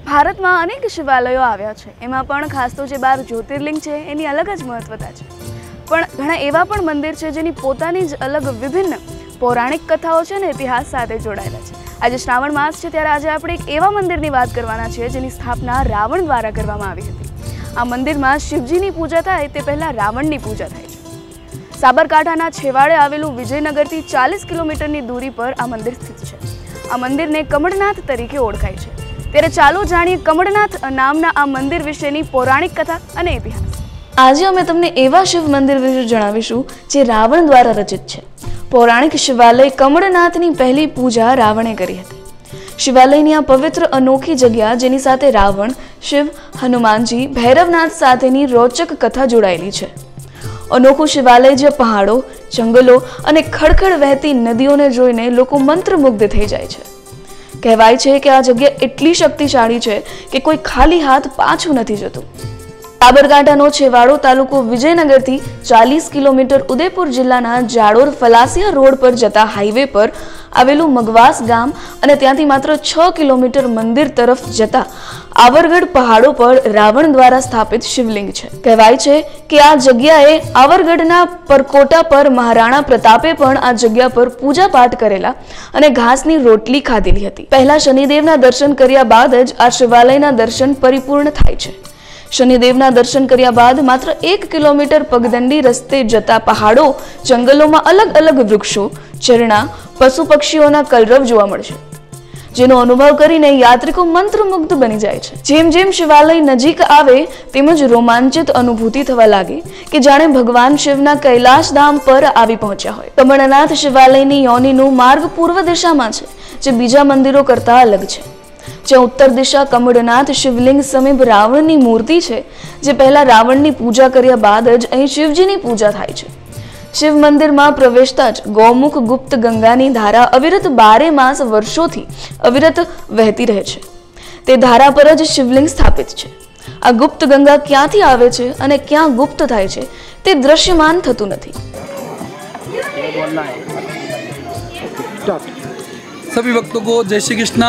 ભારતમાં અનેક શિવાલયો આવ્યા છે, એમાં પણ ખાસ તો જે 12 જ્યોતિર્લિંગ છે એની અલગ જ મહત્વતા છે. પણ ઘણા એવા પણ મંદિર છે જેની પોતાની જ અલગ વિભિન્ન પૌરાણિક કથાઓ છે ને ઇતિહાસ સાથે જોડાયેલા છે. આજે શ્રાવણ માસ છે ત્યારે આજે આપણે એક એવા મંદિરની વાત કરવાના છીએ જેની સ્થાપના રાવણ દ્વારા કરવામાં આવી હતી. આ મંદિરમાં શિવજીની પૂજા થાય તે પહેલાં રાવણની પૂજા થાય છે. સાબરકાંઠાના છેવાડે આવેલું વિજયનગરથી 40 કિલોમીટરની દૂરી પર આ મંદિર સ્થિત છે. આ મંદિરને કમળનાથ તરીકે ઓળખાય છે. ત્યારે ચાલો જાણીએ કમળનાથ નામના આ મંદિર વિશેની પૌરાણિક કથા અને ઇતિહાસ. આજે અમે તમને એવા શિવ મંદિર વિશે જણાવીશું જે રાવણ દ્વારા રચિત છે. પૌરાણિક શિવાલય કમળનાથની પહેલી પૂજા રાવણે કરી હતી. શિવાલયની આ પવિત્ર અનોખી જગ્યા જેની સાથે રાવણ, શિવ, હનુમાનજી, ભૈરવનાથ સાથેની રોચક કથા જોડાયેલી છે. અનોખું શિવાલય જે પહાડો, જંગલો અને ખડખડ વહેતી નદીઓને જોઈને લોકો મંત્રમુગ્ધ થઈ જાય છે. કહેવાય છે કે આ જગ્યા એટલી શક્તિશાળી છે કે કોઈ ખાલી હાથ પાછું નથી જતું. સાબરકાંઠાનો છેવાડો તાલુકો વિજયનગરથી 40 કિલોમીટર ઉદયપુર જિલ્લાના જાડોર ફલાસિયા રોડ પર જતા હાઈવે પર આવેલું મગવાસ ગામ અને ત્યાંથી માત્ર 6 કિલોમીટર મંદિર તરફ જતા આવરગઢ પહાડો પર રાવણ દ્વારા સ્થાપિત શિવલિંગ છે. કહેવાય છે કે આ જગ્યાએ આવરગઢના પરકોટા પર મહારાણા પ્રતાપે પણ આ જગ્યા પર પૂજા પાઠ કરેલા અને ઘાસની રોટલી ખાધેલી હતી. પહેલા શનિદેવના દર્શન કર્યા બાદ જ આ શિવાલયના દર્શન પરિપૂર્ણ થાય છે. શનિદેવના દર્શન કર્યા બાદ માત્ર 1 કિલોમીટર પગદંડી રસ્તે જતા પહાડો, જંગલોમાં અલગ અલગ વૃક્ષો, ઝરણા, પશુ પક્ષીઓના કલરવ જોવા મળશે, જેનો અનુભવ કરીને યાત્રિકો મંત્રમુગ્ધ બની જાય છે. જેમ જેમ શિવાલય નજીક આવે તેમજ રોમાંચિત અનુભૂતિ થવા લાગે કે જાણે ભગવાન શિવના કૈલાશ ધામ પર આવી પહોંચ્યા હોય. કમળનાથ શિવાલયની યોનિનું માર્ગ પૂર્વ દિશામાં છે, જે બીજા મંદિરો કરતા અલગ છે. જ્યાં ઉત્તર દિશા કમળનાથ શિવલિંગ સમીપ રાવણની મૂર્તિ છે, જે પહેલા રાવણની પૂજા કર્યા બાદ જ અહીં શિવજીની પૂજા થાય છે. શિવ મંદિરમાં પ્રવેશતા જ ગૌમુખ ગુપ્ત ગંગાની ધારા અવિરત 12 માસ વર્ષોથી અવિરત વહેતી રહે છે. તે ધારા પર જ શિવલિંગ સ્થાપિત છે. આ ગુપ્ત ગંગા ક્યાંથી આવે છે અને ક્યાં ગુપ્ત થાય છે તે દ્રશ્યમાન થતું નથી. सभी भक्तों को जय श्री कृष्णा,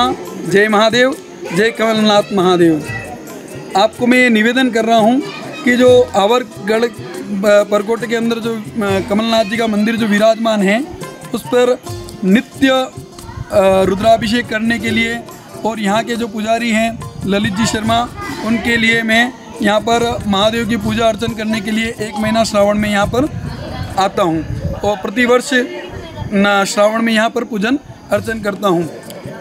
जय महादेव, जय कमलनाथ महादेव। आपको मैं ये निवेदन कर रहा हूँ कि जो आवरगढ़ परकोटे के अंदर जो कमलनाथ जी का मंदिर जो विराजमान है, उस पर नित्य रुद्राभिषेक करने के लिए और यहाँ के जो पुजारी हैं ललित जी शर्मा, उनके लिए मैं यहाँ पर महादेव की पूजा अर्चन करने के लिए 1 महीना श्रावण में यहाँ पर आता हूँ और प्रतिवर्ष श्रावण में यहाँ पर पूजन अर्चन करता हूँ।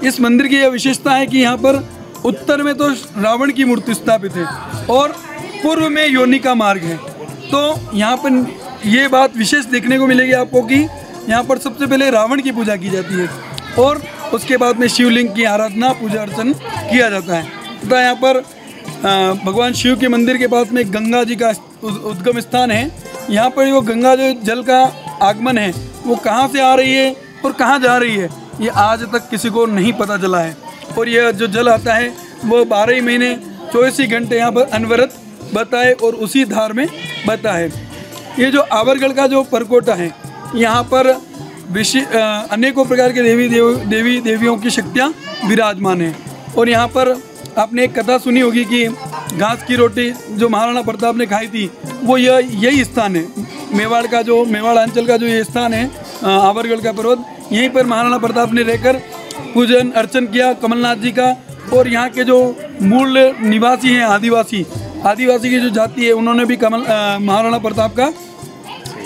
इस मंदिर की यह विशेषता है कि यहाँ पर उत्तर में तो रावण की मूर्ति स्थापित है और पूर्व में योनि का मार्ग है। तो यहाँ पर ये बात विशेष देखने को मिलेगी आपको कि यहाँ पर सबसे पहले रावण की पूजा की जाती है और उसके बाद में शिवलिंग की आराधना, पूजा अर्चन किया जाता है। तथा यहाँ पर भगवान शिव के मंदिर के पास में गंगा जी का उद्गम स्थान है। यहाँ पर वो गंगा जो जल का आगमन है वो कहाँ से आ रही है और कहाँ जा रही है, ये आज तक किसी को नहीं पता चला है। और यह जो जल आता है वो 12 महीने 24 घंटे यहाँ पर अनवरत बहता है और उसी धार में बहता है। ये जो आवरगढ़ का जो परकोटा है, यहाँ पर अनेकों प्रकार के देवी देवियों की शक्तियाँ विराजमान हैं। और यहाँ पर आपने एक कथा सुनी होगी कि घास की रोटी जो महाराणा प्रताप ने खाई थी, वो यही स्थान है। मेवाड़ अंचल का जो ये स्थान है, आवरगढ़ का पर्वत, यहीं पर महाराणा प्रताप ने रहकर पूजन अर्चन किया कमलनाथ जी का। और यहाँ के जो मूल निवासी हैं आदिवासी की जो जाति है, उन्होंने भी महाराणा प्रताप का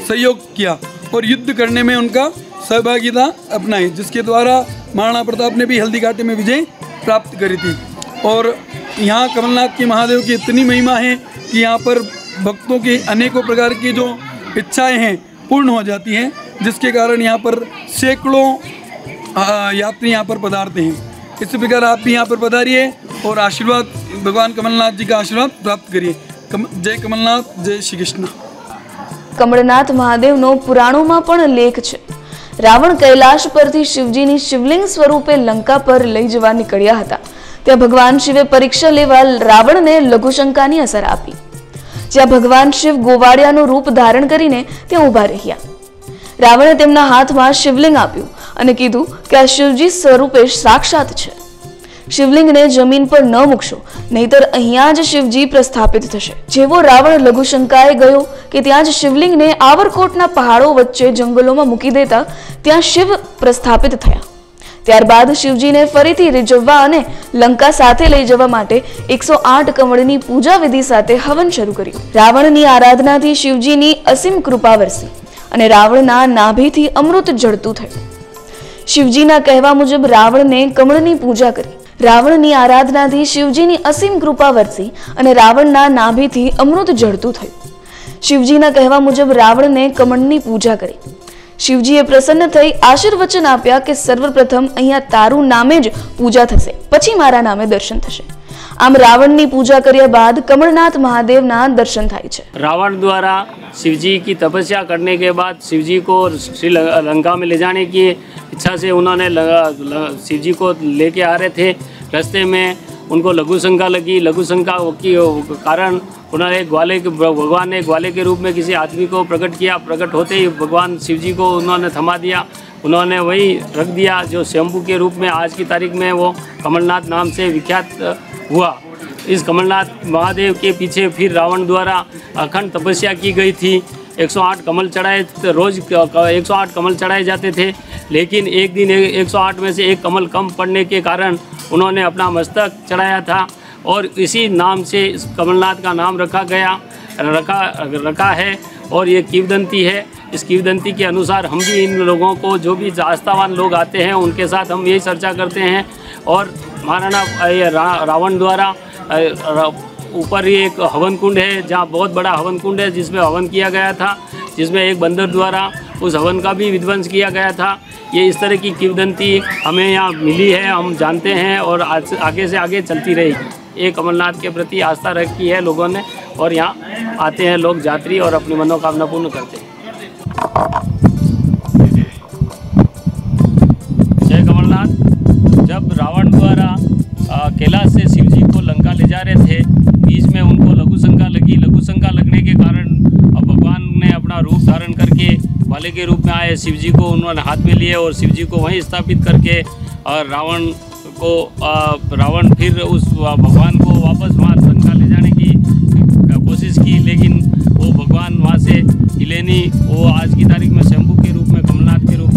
सहयोग किया और युद्ध करने में उनका सहभागिता अपनाई, जिसके द्वारा महाराणा प्रताप ने भी हल्दी घाटी में विजय प्राप्त करी थी। और यहाँ कमलनाथ के महादेव की इतनी महिमा है कि यहाँ पर भक्तों की अनेकों प्रकार की जो इच्छाएँ हैं पूर्ण हो जाती हैं, जिसके कारण यहाँ पर सैकड़ों यात्री यहाँ पर पधारते हैं। इसी प्रकार आप भी यहाँ पर पधारिए और आशीर्वाद, भगवान कमलनाथ जी का आशीर्वाद प्राप्त करिए। जय कमलनाथ, जय श्री कृष्ण। કમળનાથ મહાદેવનો પુરાણોમાં પણ લેખ છે. રાવણ કૈલાશ પરથી શિવજીની શિવલિંગ સ્વરૂપે લંકા પર લઈ જવા નીકળ્યા હતા. ત્યાં ભગવાન શિવે પરીક્ષા લેવા રાવણને લઘુશંકાની અસર આપી. જ્યાં ભગવાન શિવ ગોવાળિયાનું રૂપ ધારણ કરીને ત્યાં ઊભા રહ્યા. રાવણે તેમના હાથમાં શિવલિંગ આપ્યું અને કીધું કે આ શિવજી સ્વરૂપે સાક્ષાત છે. શિવલિંગને જમીન પર ન મૂકશો, નહીતર અહીંયા જ શિવજી પ્રસ્થાપિત થશે. જેવો રાવણ લઘુશંકાએ ગયો કે ત્યાં જ શિવલિંગને આવરકોટના પહાડો વચ્ચે જંગલોમાં મૂકી દેતા ત્યાં શિવ પ્રસ્થાપિત થયા. ત્યારબાદ શિવજીને ફરીથી રીઝવવા અને લંકા સાથે લઈ જવા માટે 108 કમળની પૂજા વિધિ સાથે હવન શરૂ કર્યું. રાવણની આરાધનાથી શિવજીની અસીમ કૃપા વરસી અને રાવણના નાભીથી અમૃત જળતું થયું. શિવજીના કહેવા મુજબ રાવણને કમળની પૂજા કરી. રાવણની આરાધનાથી શિવજીની અસીમ કૃપા વરસી અને રાવણના નાભીથી અમૃત જળતું થયું. શિવજીના કહેવા મુજબ રાવણને કમળની પૂજા કરી. શિવજીએ પ્રસન્ન થઈ આશીર્વચન આપ્યા કે સર્વપ્રથમ અહીંયા તારું નામે જ પૂજા થશે, પછી મારા નામે દર્શન થશે. આમ રાવણની पूजा કર્યા बाद कमलनाथ महादेव ना दर्शन થાય છે. रावण द्वारा शिवजी की तपस्या करने के बाद शिवजी को श्री लंका में ले जाने की इच्छा से उन्होंने शिवजी को लेके आ रहे थे. रास्ते में उनको लघु शंका लगी. लघु शंका के कारण उन्होंने भगवान ने ग्वाले के रूप में किसी आदमी को प्रकट किया. प्रकट होते ही भगवान शिवजी को उन्होंने थमा दिया. उन्होंने वही रख दिया जो शंभू के रूप में आज की तारीख में वो कमलनाथ नाम से विख्यात हुआ. इस कमलनाथ महादेव के पीछे फिर रावण द्वारा अखंड तपस्या की गई थी. 108 कमल चढ़ाए, रोज़ 108 कमल चढ़ाए जाते थे. लेकिन एक दिन 108 में से एक कमल कम पड़ने के कारण उन्होंने अपना मस्तक चढ़ाया था और इसी नाम से इस कमलनाथ का नाम रखा है. और ये किंवदंती है. इस किंवदंती के अनुसार हम भी इन लोगों को, जो भी आस्थावान लोग आते हैं, उनके साथ हम यही चर्चा करते हैं. और महाराणा रावण द्वारा ऊपर ही एक हवन कुंड है, जहाँ बहुत बड़ा हवन कुंड है जिसमें हवन किया गया था, जिसमें एक बंदर द्वारा उस हवन का भी विध्वंस किया गया था. ये इस तरह की किंवदंती हमें यहाँ मिली है, हम जानते हैं और आगे से आगे चलती रहेगी. ये कमलनाथ के प्रति आस्था रखी है लोगों ने और यहाँ आते हैं लोग यात्री और अपनी मनोकामना पूर्ण करते हैं. जय कमलनाथ. जब रावण द्वारा कैलाश से शिवजी को लंका ले जा रहे थे, बीच में उनको लघु शंका लगी. लघु शंका लगने के कारण भगवान ने अपना रूप धारण करके वाले के रूप में आए. शिवजी को उन्होंने हाथ में लिए और शिवजी को वहीं स्थापित करके और रावण फिर उस भगवान को वापस वहाँ लंका ले जाने की कोशिश की. लेकिन वो भगवान वहाँ से हिले नहीं. वो आज की तारीख में शंभू के रूप में, कमलनाथ के रूप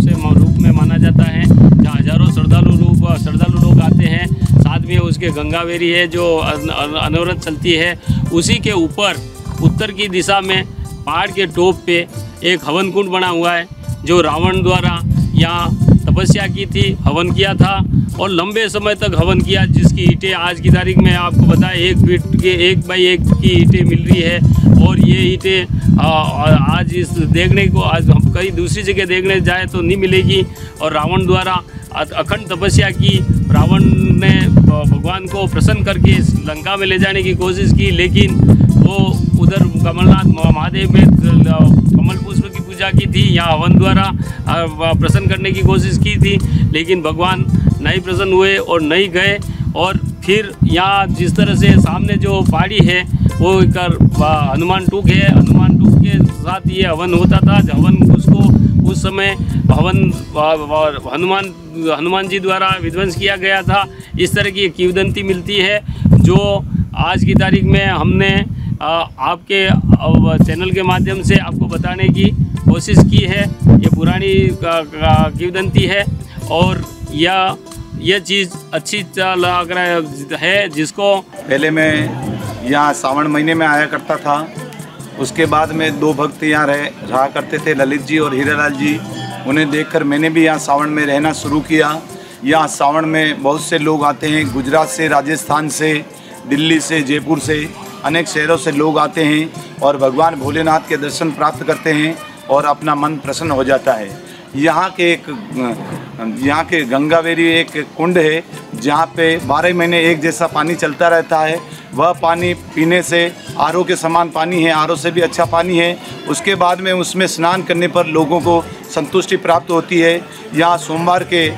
में माना जाता है, जहाँ हजारों श्रद्धालु लोग आते हैं. साथ में उसके गंगावेरी है जो अनवरत चलती है. उसी के ऊपर उत्तर की दिशा में पहाड़ के टॉप पे एक हवन कुंड बना हुआ है, जो रावण द्वारा यहाँ तपस्या की थी, हवन किया था और लंबे समय तक हवन किया, जिसकी ईंटें आज की तारीख में आपको बताएं 1 फीट के 1 बाई 1 की ईंटें मिल रही है. और ये ईंटें आज इस देखने को, आज हम कहीं दूसरी जगह देखने जाए तो नहीं मिलेगी. और रावण द्वारा अखंड तपस्या की. रावण ने भगवान को प्रसन्न करके लंका में ले जाने की कोशिश की, लेकिन वो उधर कमलनाथ महादेव में कमल पुष्प की पूजा की थी, यहाँ हवन द्वारा प्रसन्न करने की कोशिश की थी, लेकिन भगवान नहीं प्रसन्न हुए और नहीं गए. और फिर यहाँ जिस तरह से सामने जो पहाड़ी है वो एक हनुमान टूक है. हनुमान टूक के साथ ये हवन होता था. हवन उसको उस समय हनुमान जी द्वारा विध्वंस किया गया था. इस तरह की किंवदंती मिलती है, जो आज की तारीख में हमने आपके चैनल के माध्यम से आपको बताने की कोशिश की है. ये पुरानी किंवदंती है और यह चीज़ अच्छी लग रहा है. जिसको पहले मैं यहाँ सावन महीने में आया करता था. उसके बाद में 2 भक्त यहाँ रहा करते थे, ललित जी और हीरालाल जी. उन्हें देखकर मैंने भी यहाँ सावन में रहना शुरू किया. यहाँ सावन में बहुत से लोग आते हैं, गुजरात से, राजस्थान से, दिल्ली से, जयपुर से, अनेक शहरों से लोग आते हैं और भगवान भोलेनाथ के दर्शन प्राप्त करते हैं और अपना मन प्रसन्न हो जाता है. यहाँ के गंगावेरी एक कुंड है, जहाँ पे 12 महीने एक जैसा पानी चलता रहता है. वह पानी पीने से आरओ के समान पानी है, आरओ से भी अच्छा पानी है. उसके बाद में उसमें स्नान करने पर लोगों को संतुष्टि प्राप्त होती है. यहाँ सोमवार के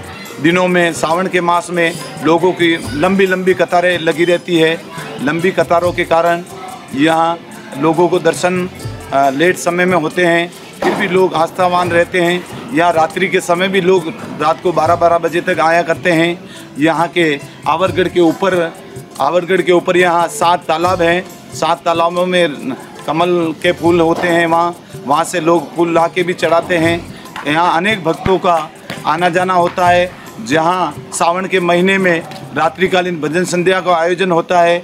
दिनों में, सावन के मास में लोगों की लंबी लंबी कतारें लगी रहती है. लंबी कतारों के कारण यहाँ लोगों को दर्शन लेट समय में होते हैं. फिर भी लोग आस्थावान रहते हैं। यहाँ रात्रि के समय भी लोग रात को 12-12 बजे तक आया करते हैं। यहाँ के आवरगढ़ के ऊपर यहाँ 7 तालाब हैं। 7 तालाबों में कमल के फूल होते हैं। वहाँ से लोग फूल ला के भी चढ़ाते हैं। यहाँ अनेक भक्तों का आना जाना होता है। जहाँ सावन के महीने में रात्रिकालीन भजन संध्या का आयोजन होता है।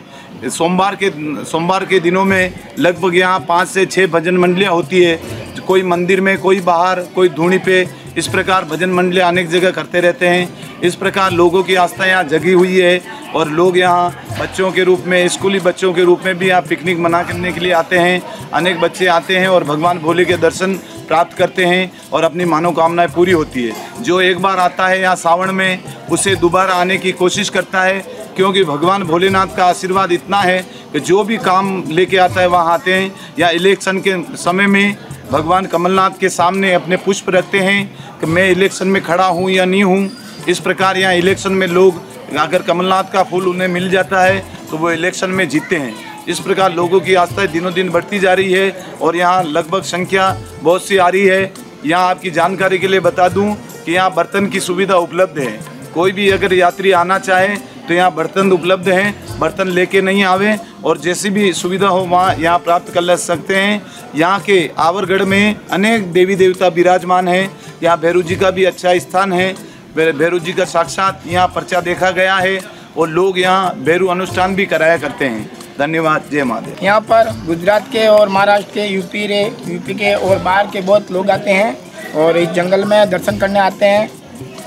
सोमवार के दिनों में लगभग यहाँ 5 से 6 भजन मंडलियाँ होती है। कोई मंदिर में, कोई बाहर, कोई धूनी पे, इस प्रकार भजन मंडलियाँ अनेक जगह करते रहते हैं। इस प्रकार लोगों की आस्था यहाँ जगी हुई है और लोग यहाँ बच्चों के रूप में, स्कूली बच्चों के रूप में भी यहाँ पिकनिक मना करने के लिए आते हैं। अनेक बच्चे आते हैं और भगवान भोले के दर्शन प्राप्त करते हैं और अपनी मनोकामनाएं पूरी होती है। जो एक बार आता है यहाँ सावन में, उसे दोबारा आने की कोशिश करता है, क्योंकि भगवान भोलेनाथ का आशीर्वाद इतना है कि जो भी काम लेके आता है वहाँ आते हैं। या इलेक्शन के समय में भगवान कमलनाथ के सामने अपने पुष्प रखते हैं कि मैं इलेक्शन में खड़ा हूँ या नहीं हूँ। इस प्रकार यहाँ इलेक्शन में लोग, अगर कमलनाथ का फूल उन्हें मिल जाता है तो वो इलेक्शन में जीतते हैं। इस प्रकार लोगों की आस्था दिनों दिन बढ़ती जा रही है और यहाँ लगभग संख्या बहुत सी आ रही है। यहाँ आपकी जानकारी के लिए बता दूँ कि यहाँ बर्तन की सुविधा उपलब्ध है। कोई भी अगर यात्री आना चाहे तो यहाँ बर्तन उपलब्ध हैं। बर्तन लेके नहीं आवे और जैसी भी सुविधा हो वहाँ यहाँ प्राप्त कर सकते हैं। यहाँ के आवरगढ़ में अनेक देवी देवता विराजमान हैं। यहाँ भैरू जी का भी अच्छा स्थान है। भैरू जी का साक्षात यहाँ पर्चा देखा गया है और लोग यहाँ भैरू अनुष्ठान भी कराया करते हैं। धन्यवाद। जय महादेव। यहाँ पर गुजरात के और महाराष्ट्र के, यूपी के और बाहर के बहुत लोग आते हैं और इस जंगल में दर्शन करने आते हैं।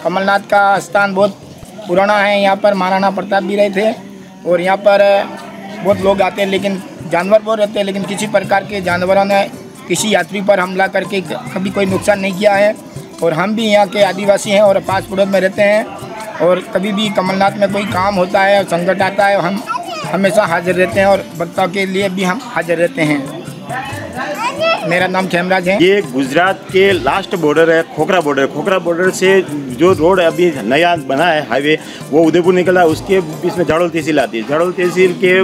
कमलनाथ का स्थान बहुत पुराना है। यहाँ पर महाराणा प्रताप भी रहे थे और यहाँ पर बहुत लोग आते हैं, लेकिन जानवर बहुत रहते हैं, लेकिन किसी प्रकार के जानवरों ने किसी यात्री पर हमला करके कभी कोई नुकसान नहीं किया है। और हम भी यहाँ के आदिवासी हैं और पास पड़ोस में रहते हैं और कभी भी कमलनाथ में कोई काम होता है, संकट आता है, हम हमेशा हाजिर रहते हैं और भक्तों के लिए भी हम हाजिर रहते हैं। मेरा नाम खेमराज है। ये गुजरात के लास्ट बॉर्डर है, खोखरा बॉर्डर। खोखरा बॉर्डर से जो रोड अभी नया बना है हाईवे, वो उदयपुर निकला, उसके बीच में झाड़ोल तहसील आती है। झाड़ोल तहसील के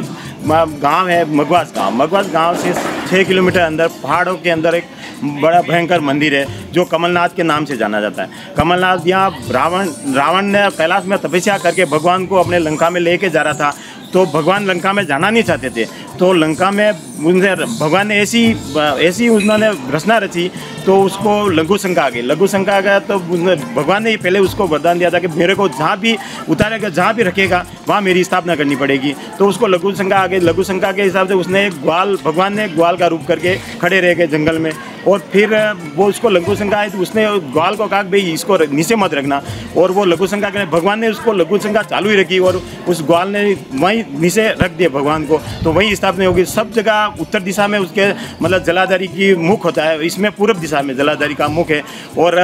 गांव है मगवास गांव। मगवास गांव से 6 किलोमीटर अंदर पहाड़ों के अंदर एक बड़ा भयंकर मंदिर है जो कमलनाथ के नाम से जाना जाता है। कमलनाथ यहाँ रावण ने कैलाश में तपस्या करके भगवान को अपने लंका में लेके जा रहा था, तो भगवान लंका में जाना नहीं चाहते थे। तो लंका में उनसे भगवान ने ऐसी उन्होंने रचना रची तो उसको लघु शंका आ गई। लघु शंका आ गया तो भगवान ने पहले उसको वरदान दिया था कि मेरे को जहाँ भी उतारेगा, जहाँ भी रखेगा, वहाँ मेरी स्थापना करनी पड़ेगी। तो उसको लघु शंका आ गई। लघु शंका के हिसाब से उसने एक ग्वाल, भगवान ने ग्वाल का रूप करके खड़े रह गए जंगल में। और फिर वो उसको लघु शंका आई तो उसने ग्वाल को कहा भाई इसको नीचे मत रखना, और वो लघु शंका के भगवान ने उसको लघु शंका चालू ही रखी और उस ग्वाल ने वहीं नीचे रख दिया भगवान को। तो वहीं स्थापना होगी। सब जगह उत्तर दिशा में उसके मतलब जलाधारी की मुख होता है, इसमें पूर्व दिशा में जलाधारी का मुख है। और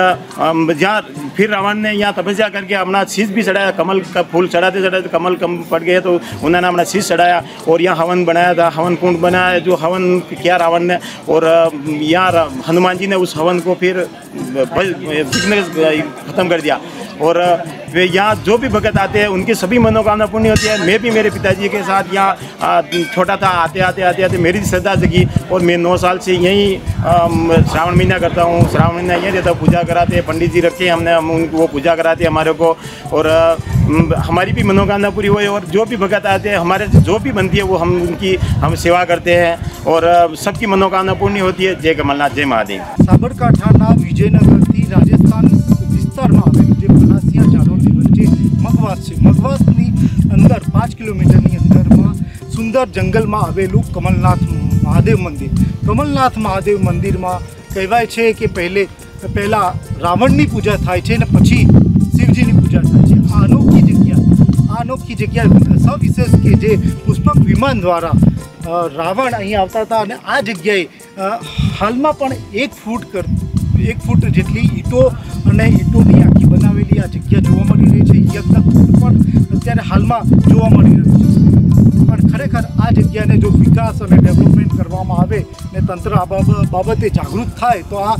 यहाँ फिर रावण ने यहाँ तपस्या करके अपना शीश भी चढ़ाया। कमल का फूल चढ़ाते चढ़ाते कमल कम पड़ गए तो उन्होंने अपना शीश चढ़ाया और यहाँ हवन बनाया था, हवन कुंड बनाया, जो हवन किया रावण ने। और यहाँ हनुमान जी ने उस हवन को फिर ख़त्म कर दिया। और वे यहाँ जो भी भगत आते हैं उनकी सभी मनोकामना पूर्ण होती है। मैं भी मेरे पिताजी के साथ यहाँ छोटा था, आते आते मेरी श्रद्धा जगी और मैं 9 साल से यहीं श्रावण महीना करता हूँ। श्रावण महीना यहीं रहता, पूजा कराते हैं, पंडित जी रखे हमने, हम उनको वो पूजा कराते हैं हमारे को। और हमारी भी मनोकामना पूरी हुई और जो भी भगत आते हैं हमारे जो भी बनती है वो हम सेवा करते हैं और सबकी मनोकामना पूर्ण होती है। जय कमलनाथ, जय महादेव। સાબરકાંઠાના વિજયનગરથી રાજસ્થાન વિસ્તારમાં આવેલું જે પલાસિયા ચારોલની વચ્ચે મગવાસ છે. મગવાસની અંદર 5 કિલોમીટરની અંદરમાં સુંદર જંગલમાં આવેલું કમલનાથ મહાદેવ મંદિર. કમલનાથ મહાદેવ મંદિરમાં કહેવાય છે કે પહેલાં રાવણની પૂજા થાય છે અને પછી શિવજીની પૂજા થાય છે. આ અનોખી જગ્યા સવિશેષ કે જે પુષ્પક વિમાન દ્વારા રાવણ અહીં આવતા હતા અને આ જગ્યાએ હાલમાં પણ 1 ફૂટ જેટલી ઈંટો અને ઈંટોની આખી બનાવેલી આ જગ્યા જોવા મળી રહી છે. યજ્ઞકુંડ પણ અત્યારે હાલમાં જોવા મળી રહ્યું છે. પણ ખરેખર આ જગ્યાને જો વિકાસ અને ડેવલપમેન્ટ કરવામાં આવે ને તંત્ર આ બાબતે જાગૃત થાય તો આ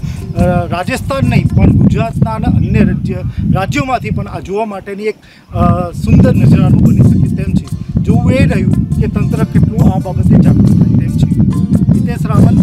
રાજસ્થાન નહીં પણ ગુજરાતના અને અન્ય રાજ્યોમાંથી પણ આ જોવા માટેની એક સુંદર નજરાનું બની શકે તેમ છે. જોવું એ રહ્યું કે તંત્ર કેટલું આ બાબતે જાગૃત થાય તેમ છે. હિતેશ રાવલ.